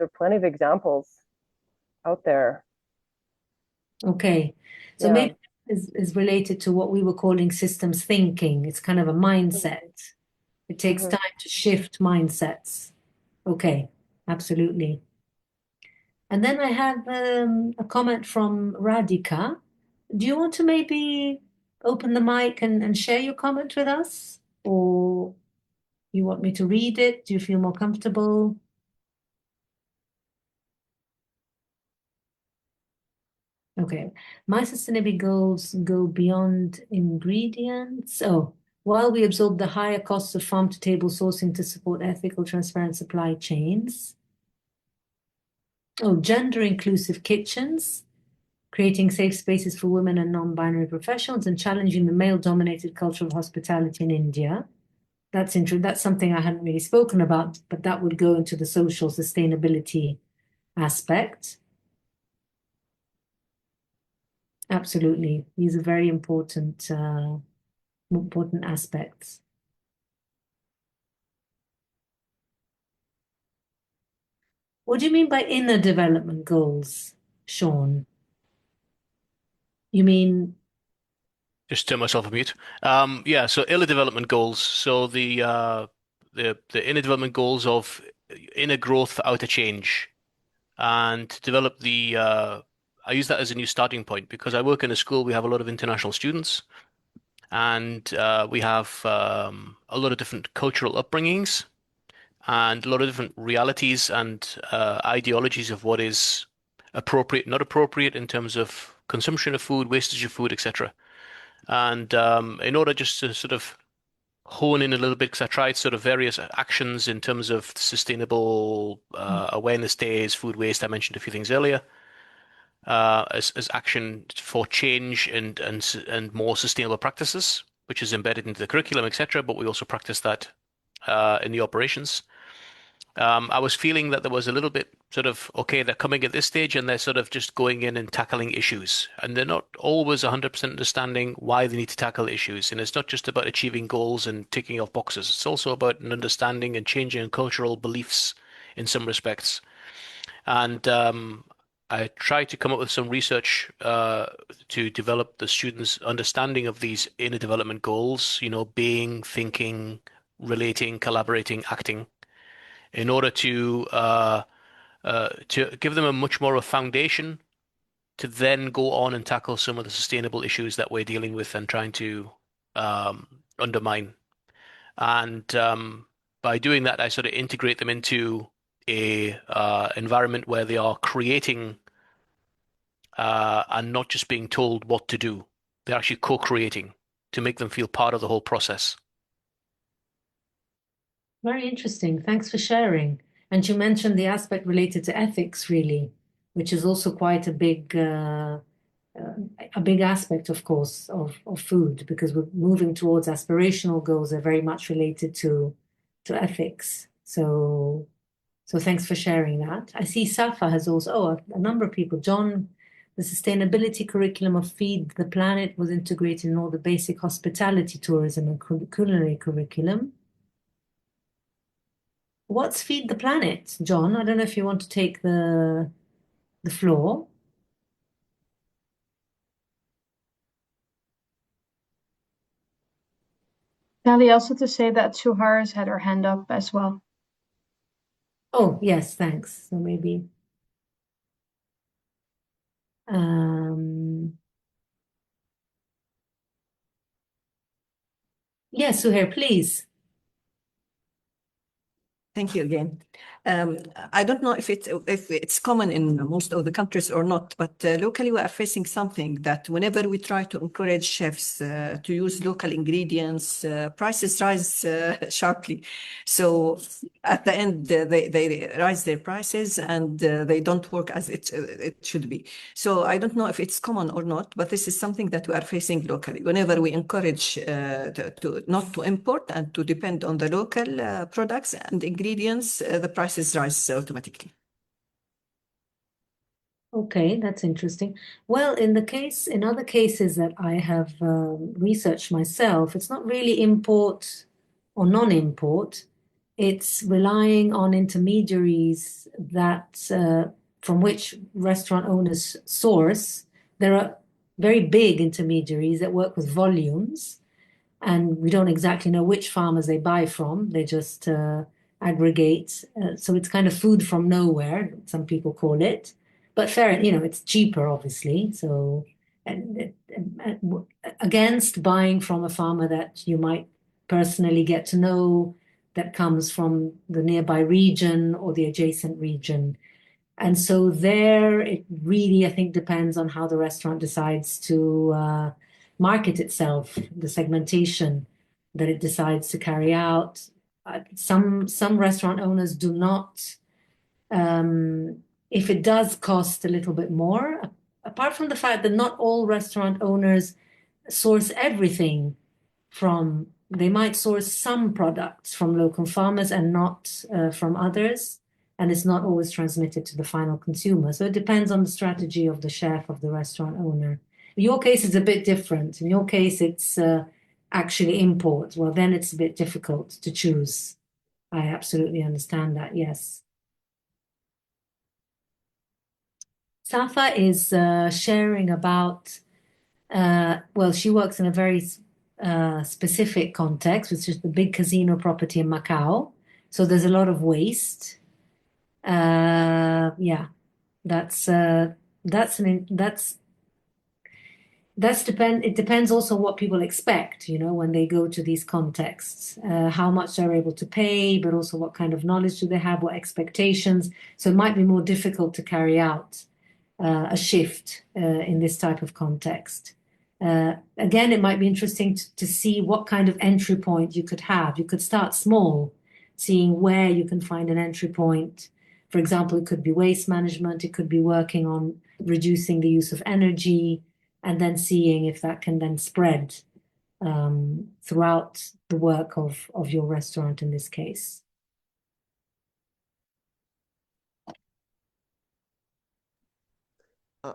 Speaker 7: are plenty of examples out there.
Speaker 2: Okay. So
Speaker 7: Yeah.
Speaker 2: maybe is related to what we were calling systems thinking. It's kind of a mindset. It takes time to shift mindsets. Okay, absolutely. And then I have a comment from Radhika. Do you want to maybe open the mic and share your comment with us? Or you want me to read it? Do you feel more comfortable? Okay. My sustainability goals go beyond ingredients. Oh, while we absorb the higher costs of farm-to-table sourcing to support ethical, transparent supply chains. Oh, gender-inclusive kitchens, creating safe spaces for women and non-binary professionals, and challenging the male-dominated culture of hospitality in India. That's something I hadn't really spoken about, but that would go into the social sustainability aspect. Absolutely. These are very important aspects. What do you mean by inner development goals, Sean? You mean
Speaker 6: Just turn myself on mute. Yeah, so inner development goals. So the inner development goals of inner growth, outer change, and develop the. I use that as a new starting point because I work in a school. We have a lot of international students, and we have a lot of different cultural upbringings and a lot of different realities and ideologies of what is appropriate, not appropriate in terms of consumption of food, wastage of food, etc. And in order just to sort of hone in a little bit, because I tried sort of various actions in terms of sustainable awareness days, food waste. I mentioned a few things earlier. As action for change and more sustainable practices, which is embedded into the curriculum, etc. But we also practice that in the operations. I was feeling that there was a little bit sort of, okay, they're coming at this stage and they're sort of just going in and tackling issues. And they're not always 100% understanding why they need to tackle issues. And it's not just about achieving goals and ticking off boxes. It's also about an understanding and changing cultural beliefs in some respects. And I tried to come up with some research to develop the students' understanding of these inner development goals, being, thinking, relating, collaborating, acting, in order to give them a much more of a foundation to then go on and tackle some of the sustainable issues that we're dealing with and trying to undermine. And by doing that, I sort of integrate them into a environment where they are creating and not just being told what to do. They're actually co-creating to make them feel part of the whole process.
Speaker 2: Very interesting. Thanks for sharing. And you mentioned the aspect related to ethics, really, which is also quite a big aspect, of course, of food, because we're moving towards aspirational goals that are very much related to ethics. So thanks for sharing that. I see Safa has also, a number of people. John, the sustainability curriculum of Feed the Planet was integrated in all the basic hospitality, tourism, and culinary curriculum. What's Feed the Planet, John? I don't know if you want to take the floor.
Speaker 3: Sally, also to say that Suhar has had her hand up as well.
Speaker 2: Oh, yes, thanks. So maybe. Yes, Suhair, please.
Speaker 8: Thank you again. I don't know if it's common in most of the countries or not, but locally we are facing something that whenever we try to encourage chefs to use local ingredients, prices rise sharply. So at the end, they rise their prices and they don't work as it should be. So I don't know if it's common or not, but this is something that we are facing locally. Whenever we encourage not to import and to depend on the local products and ingredients, the prices rise automatically.
Speaker 2: Okay, that's interesting. Well, in other cases that I have researched myself, it's not really import or non-import. It's relying on intermediaries that from which restaurant owners source. There are very big intermediaries that work with volumes, and we don't exactly know which farmers they buy from. They just aggregate. So it's kind of food from nowhere, some people call it. But fair, it's cheaper, obviously. So against buying from a farmer that you might personally get to know, that comes from the nearby region or the adjacent region. And so there, it really, I think, depends on how the restaurant decides to market itself, the segmentation that it decides to carry out. Some restaurant owners do not, if it does cost a little bit more, apart from the fact that not all restaurant owners source everything from, they might source some products from local farmers and not from others, and it's not always transmitted to the final consumer. So it depends on the strategy of the chef, of the restaurant owner. In your case, it's a bit different. In your case, it's actually import. Well, then it's a bit difficult to choose. I absolutely understand that, yes. Safa is sharing about, well, she works in a very specific context, which is the big casino property in Macau. So there's a lot of waste. Yeah, it depends also what people expect, when they go to these contexts, how much they're able to pay, but also what kind of knowledge do they have, what expectations. So it might be more difficult to carry out a shift in this type of context. Again, it might be interesting to see what kind of entry point you could have. You could start small, seeing where you can find an entry point. For example, it could be waste management, it could be working on reducing the use of energy, and then seeing if that can then spread throughout the work of your restaurant in this case.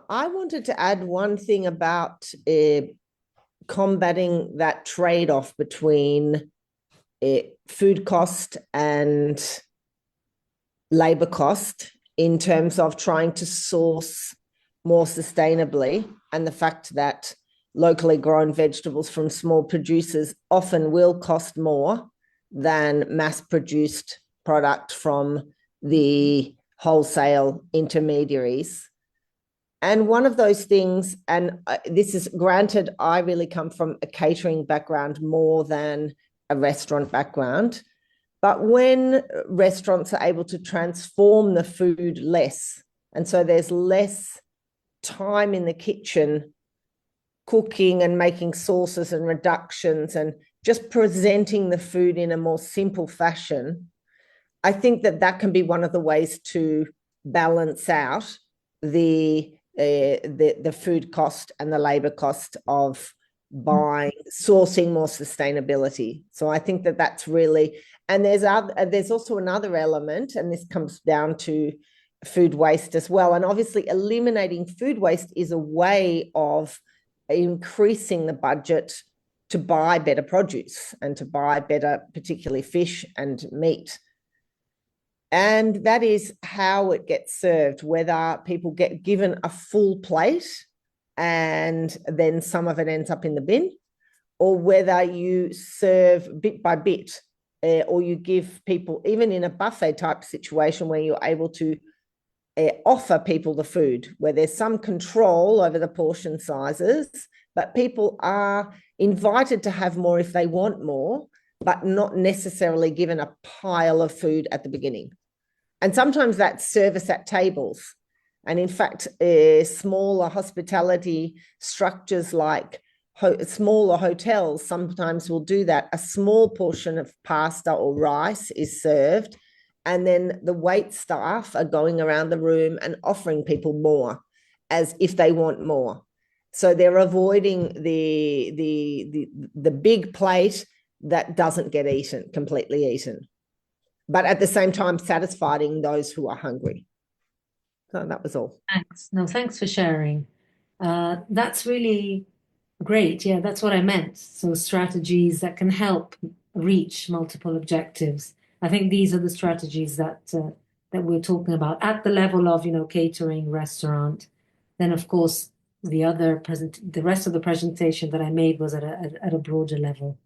Speaker 9: I wanted to add one thing about combating that trade-off between food cost and labor cost in terms of trying to source more sustainably, and the fact that locally grown vegetables from small producers often will cost more than mass-produced product from the wholesale intermediaries. And one of those things, and this is granted, I really come from a catering background more than a restaurant background, but when restaurants are able to transform the food less, and so there's less time in the kitchen cooking and making sauces and reductions and just presenting the food in a more simple fashion, I think that that can be one of the ways to balance out the food cost and the labor cost of sourcing more sustainability. So I think that that's really, and there's also another element, and this comes down to food waste as well. And obviously eliminating food waste is a way of increasing the budget to buy better produce and to buy better, particularly fish and meat. And that is how it gets served, whether people get given a full plate and then some of it ends up in the bin, or whether you serve bit by bit, or you give people, even in a buffet type situation where you're able to offer people the food, where there's some control over the portion sizes, but people are invited to have more if they want more, but not necessarily given a pile of food at the beginning. And sometimes that's service at tables. And in fact, smaller hospitality structures like smaller hotels sometimes will do that. A small portion of pasta or rice is served, and then the wait staff are going around the room and offering people more as if they want more. So they're avoiding the big plate that doesn't get completely eaten, but at the same time satisfying those who are hungry. So that was all.
Speaker 2: Thanks. No, thanks for sharing. That's really great. Yeah, that's what I meant. So strategies that can help reach multiple objectives. I think these are the strategies that we're talking about at the level of, catering, restaurant. Then, of course, the rest of the presentation that I made was at a broader level.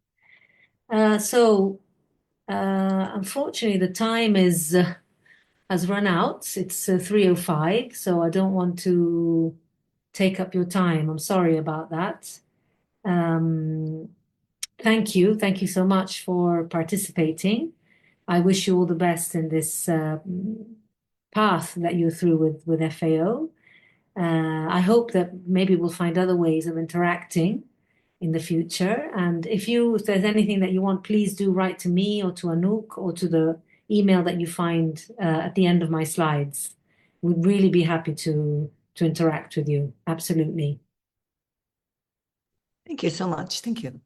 Speaker 2: Unfortunately, the time has run out. It's 3:05, so I don't want to take up your time. I'm sorry about that. Thank you. Thank you so much for participating. I wish you all the best in this path that you're through with FAO. I hope that maybe we'll find other ways of interacting in the future. And if there's anything that you want, please do write to me or to Anouk or to the email that you find at the end of my slides. We'd really be happy to interact with you. Absolutely.
Speaker 8: Thank you so much. Thank you.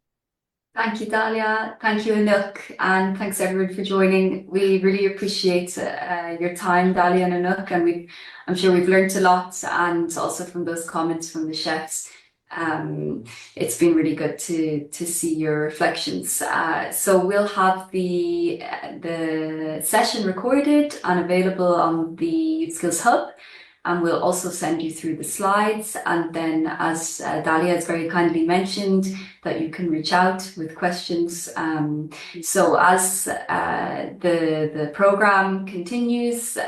Speaker 1: Thank you, Dalia. Thank you, Anouk. And thanks everyone for joining. We really appreciate your time, Dalia and Anouk. And I'm sure we've learned a lot, and also from those comments from the chefs. It's been really good to see your reflections. So we'll have the session recorded and available on the Youth Skills Hub, and we'll also send you through the slides. And then, as Dalia has very kindly mentioned, that you can reach out with questions. So as the program continues,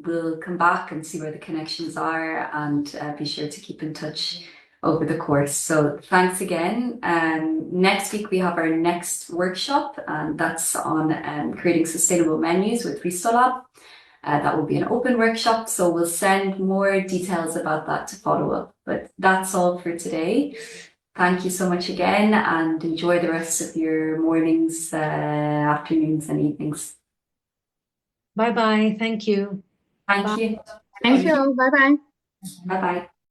Speaker 1: we'll come back and see where the connections are, and be sure to keep in touch over the course. So thanks again. Next week we have our next workshop, and that's on creating sustainable menus with Ristolab. That will be an open workshop, so we'll send more details about that to follow up. But that's all for today. Thank you so much again, and enjoy the rest of your mornings, afternoons, and evenings.
Speaker 2: Bye-bye. Thank you.
Speaker 1: Thank you.
Speaker 3: Thank you. Bye bye.
Speaker 1: Bye-bye.